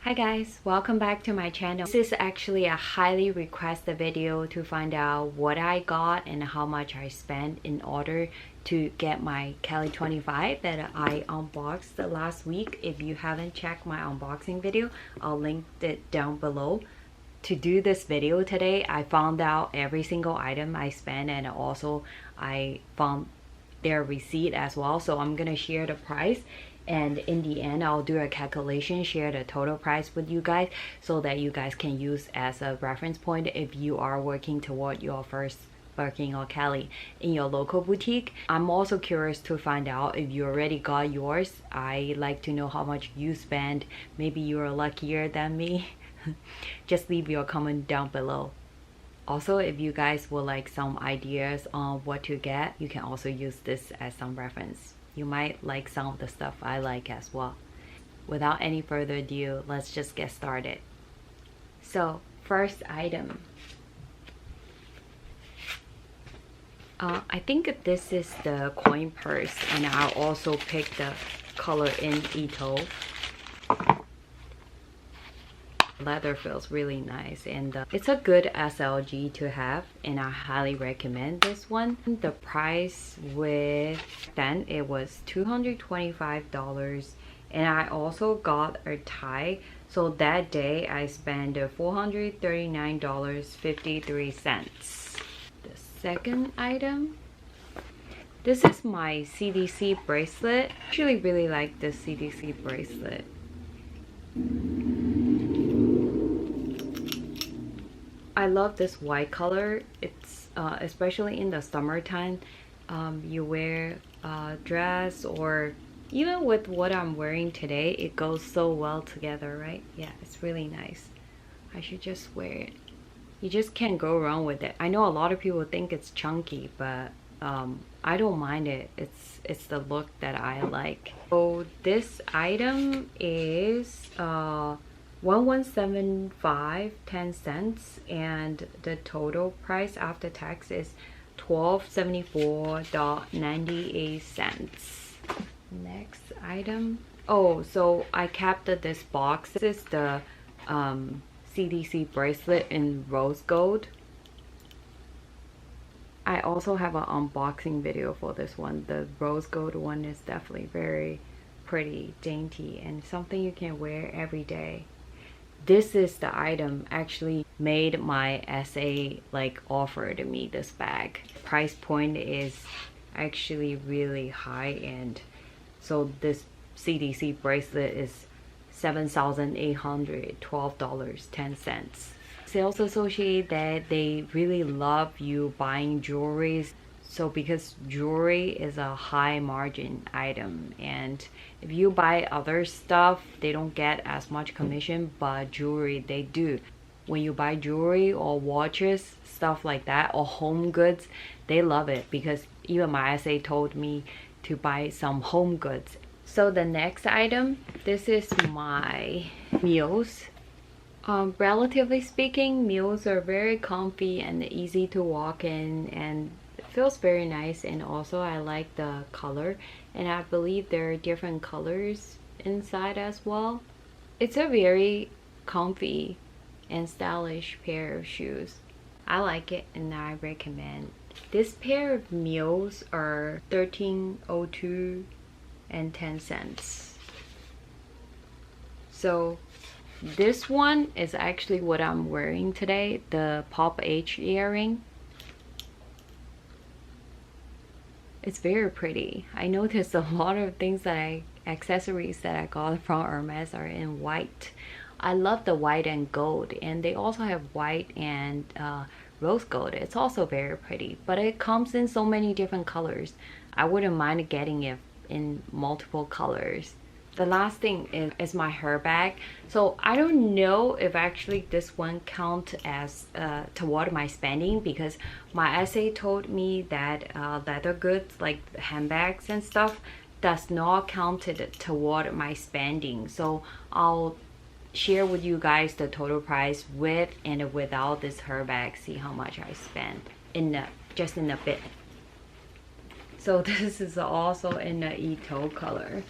Hi guys, welcome back to my channel. This is actually a highly requested video to find out what I got and how much I spent in order to get my Kelly 25 that I unboxed last week. If you haven't checked my unboxing video, I'll link it down below. To do this video today, I found out every single item I spent, and also I found their receipt as well, so I'm gonna share the price, and in the end I'll do a calculation, share the total price with you guys so that you guys can use as a reference point if you are working toward your first Birkin or Kelly in your local boutique. I'm also curious to find out if you already got yours. I like to know how much you spend. Maybe you're luckier than me. Just leave your comment down below. Also, if you guys would like some ideas on what to get, you can also use this as some reference. You might like some of the stuff I like as well. Without any further ado, let's just get started. So, first item. I think this is the coin purse, and I also picked the color in Ito. Leather feels really nice, and it's a good SLG to have, and I highly recommend this one. The price with then it was $225, and I also got a tie, so that day I spent $439.53. The second item, this is my CDC bracelet. I actually really like this CDC bracelet. I love this white color. It's especially in the summertime, you wear a dress, or even with what I'm wearing today, it goes so well together, right? Yeah, it's really nice. I should just wear it. You just can't go wrong with it. I know a lot of people think it's chunky, but I don't mind it. It's the look that I like. So this item is $1175.10, and the total price after tax is $1274.98. Next item. Oh, so I kept this box. This is the CDC bracelet in rose gold. I also have an unboxing video for this one. The rose gold one is definitely very pretty, dainty, and something you can wear every day. This is the item actually made my SA like offer to me this bag. Price point is actually really high end. So this CDC bracelet is $7,812.10. Sales associate that they really love you buying jewelry. So because jewelry is a high margin item, and if you buy other stuff, they don't get as much commission, but jewelry they do. When you buy jewelry or watches, stuff like that, or home goods, they love it, because even my SA told me to buy some home goods. So the next item, this is my Mules. Relatively speaking, Mules are very comfy and easy to walk in, and feels very nice, and also I like the color, and I believe there are different colors inside as well. It's a very comfy and stylish pair of shoes. I like it, and I recommend. This pair of Mules are $13.02.10. So this one is actually what I'm wearing today, the Pop H earring. It's very pretty. I noticed a lot of things accessories that I got from Hermes are in white. I love the white and gold, and they also have white and rose gold. It's also very pretty, but it comes in so many different colors. I wouldn't mind getting it in multiple colors. The last thing is my Herbag. So I don't know if actually this one counts as toward my spending, because my SA told me that leather goods like handbags and stuff does not count it toward my spending. So I'll share with you guys the total price with and without this Herbag, see how much I spent just in a bit. So this is also in the Ito color.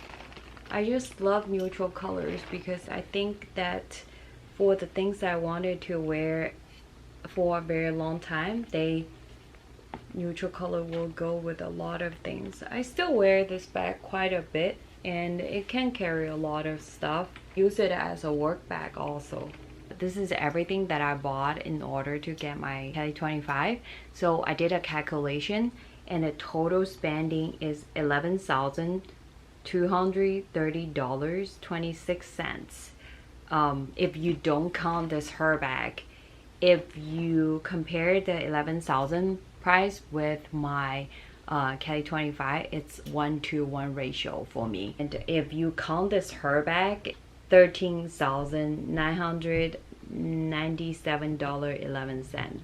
I just love neutral colors because I think that for the things I wanted to wear for a very long time, neutral color will go with a lot of things. I still wear this bag quite a bit and it can carry a lot of stuff. Use it as a work bag also. This is everything that I bought in order to get my Kelly 25. So I did a calculation and the total spending is $11,230.26. If you don't count this Herbag. If you compare the 11,000 price with my Kelly 25, it's 1-to-1 ratio for me. And if you count this Herbag, $13,997.11.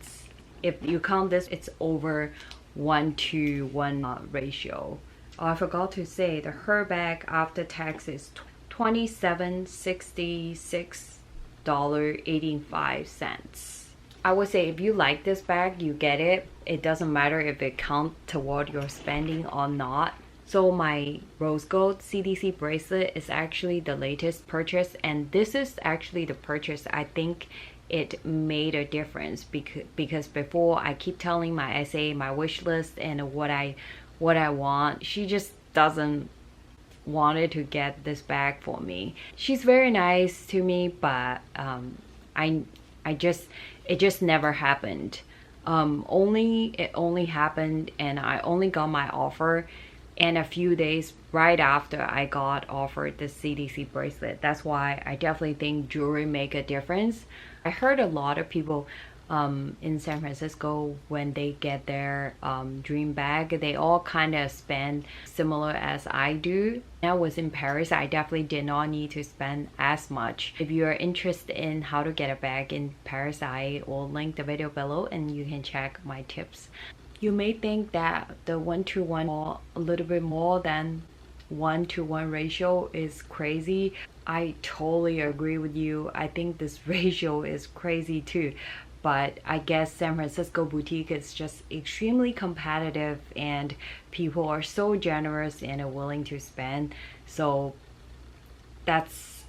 If you count this, it's over 1-to-1 ratio. Oh, I forgot to say the Herbag after tax is $27.66.85. I would say if you like this bag, you get it. It doesn't matter if it counts toward your spending or not. So my rose gold CDC bracelet is actually the latest purchase, and this is actually the purchase I think it made a difference because before I keep telling my SA my wish list and what I want. She just doesn't wanted to get this bag for me. She's very nice to me, but it just never happened. It only happened and I only got my offer and a few days right after I got offered the CDC bracelet. That's why I definitely think jewelry make a difference. I heard a lot of people in San Francisco, when they get their dream bag, they all kind of spend similar as I do. When I was in Paris, I definitely did not need to spend as much. If you're interested in how to get a bag in Paris, I will link the video below and you can check my tips. You may think that the 1-to-1 or a little bit more than 1-to-1 ratio is crazy. I totally agree with you. I think this ratio is crazy too. But I guess San Francisco boutique is just extremely competitive and people are so generous and are willing to spend. So that's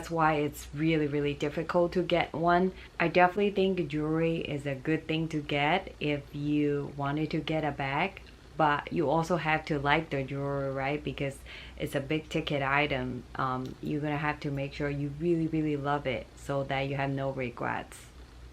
why it's really difficult to get one. I definitely think jewelry is a good thing to get if you wanted to get a bag. But you also have to like the jewelry, right? Because it's a big ticket item. You're gonna have to make sure you really love it so that you have no regrets.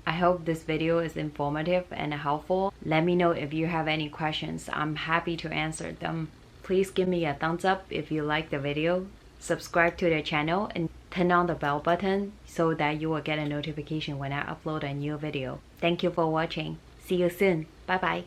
I hope this video is informative and helpful. Let me know if you have any questions. I'm happy to answer them. Please give me a thumbs up if you like the video. Subscribe to the channel and turn on the bell button so that you will get a notification when I upload a new video. Thank you for watching. See you soon. Bye bye.